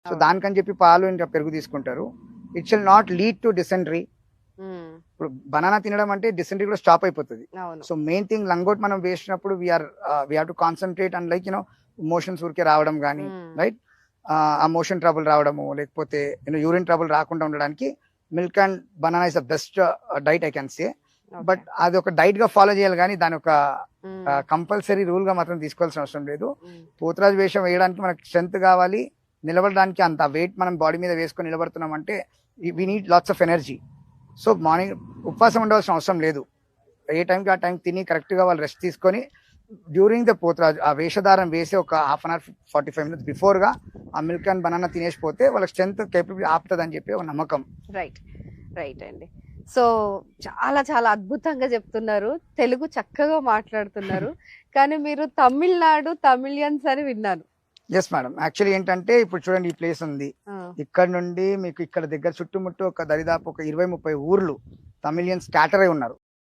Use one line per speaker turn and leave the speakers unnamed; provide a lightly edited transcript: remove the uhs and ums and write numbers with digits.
So దానికని చెప్పి పాలు ఇంకా పెరుగు తీసుకుంటారు. It షిల్ not lead to dysentery. ఇప్పుడు బనానా తినడం అంటే డిసెంట్రీ కూడా స్టాప్ అయిపోతుంది. సో మెయిన్ థింగ్ లంగోట్ మనం వేసినప్పుడు we are we have to concentrate and like motions ఊరికే రావడం కానీ రైట్, ఆ మోషన్ ట్రబుల్ రావడము లేకపోతే యూరిన్ ట్రబుల్ రాకుండా ఉండడానికి milk and banana is the best diet I can say. But అది ఒక డైట్ గా ఫాలో చేయాలి కానీ దాని ఒక కంపల్సరీ రూల్ గా మాత్రం తీసుకోవాల్సిన అవసరం లేదు. పోతురాజు వేషం వేయడానికి మనకు స్ట్రెంత్ కావాలి, నిలబడడానికి అంత వెయిట్ మనం బాడీ మీద వేసుకొని నిలబడుతున్నాం అంటే we need lots of energy. So morning ఉపవాసం ఉండవలసిన అవసరం లేదు. ఏ టైంకి ఆ టైం తిని కరెక్ట్గా వాళ్ళు రెస్ట్ తీసుకొని డ్యూరింగ్ ద పోతురాజు ఆ వేషధారం వేసి ఒక హాఫ్ అన్ అవర్ 45 minutes బిఫోర్గా ఆ మిల్క్ అండ్ బనానా తినేసిపోతే వాళ్ళకి స్ట్రెంత్ కేపబిలిటీ ఆపుతుంది అని చెప్పి ఒక నమ్మకం.
రైట్ రైట్ అండి. సో చాలా చాలా అద్భుతంగా చెప్తున్నారు, తెలుగు చక్కగా మాట్లాడుతున్నారు. కానీ మీరు తమిళనాడు తమిళియన్స్ అని విన్నాను.
ఎస్ మేడం, యాక్చువల్లీ ఏంటంటే ఇప్పుడు చూడండి ఈ ప్లేస్ ఉంది, ఇక్కడ నుండి మీకు ఇక్కడ దగ్గర చుట్టుముట్టు ఒక దరిదాపు ఒక 20-30 ఊర్లు తమిళియన్స్ స్కాటర్ అయి ఉన్నారు.